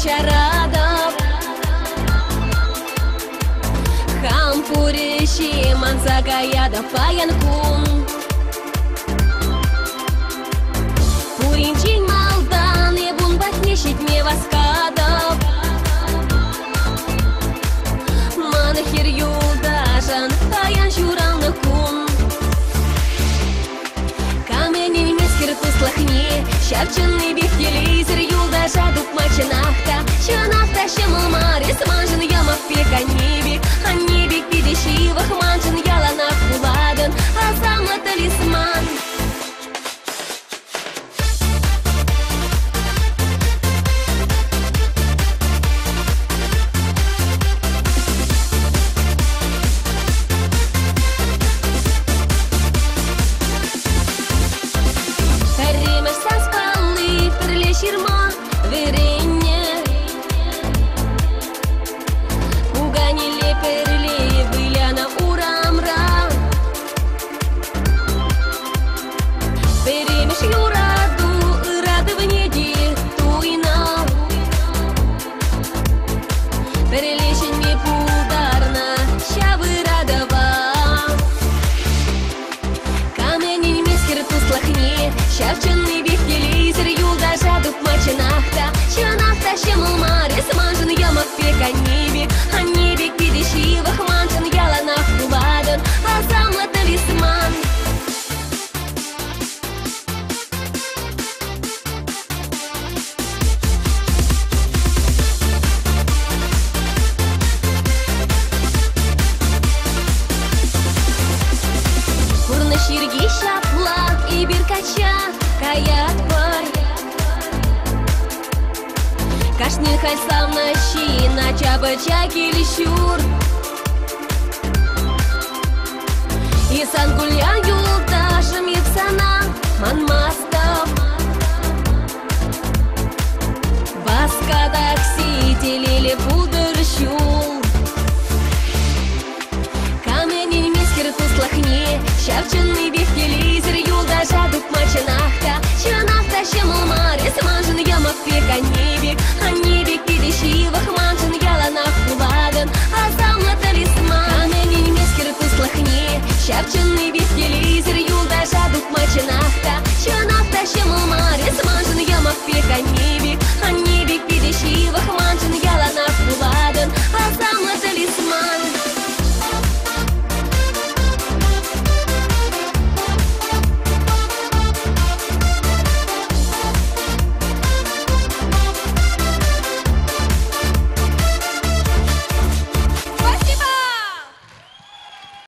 чарадов. Хампурищи мансакаяда паянкун. Пуринчин малдан и бун батнещить мне воскадов. Манахир юдашан паян шуранны кун. Каменин мискер туслахни, шапчынный бих телевизор юлдаша дук мачынахта. Чынахта шемыл марис манжын ямав пек анибик. Анибик пидешивах манжын яланах куладын, а самла талисман. Ширма веренне, уганили перли выляна урамра, перемеш юраду рады в неди туина, перелещен мне пударна щавы радова, камень мискер туслахни, щавченный бих телевизор юлдаша дук мачынахта. Чынахта шемыл марис манжын ямав пек анибик. Анибик пидешивах манжын яланах куладын, а самла талисман. Курны ширги шапла и биркача каят бар. Кашнин хайсам нащи на чабача килищур. Исан гульян юлдашым евсана манмастав. Баскадак сителили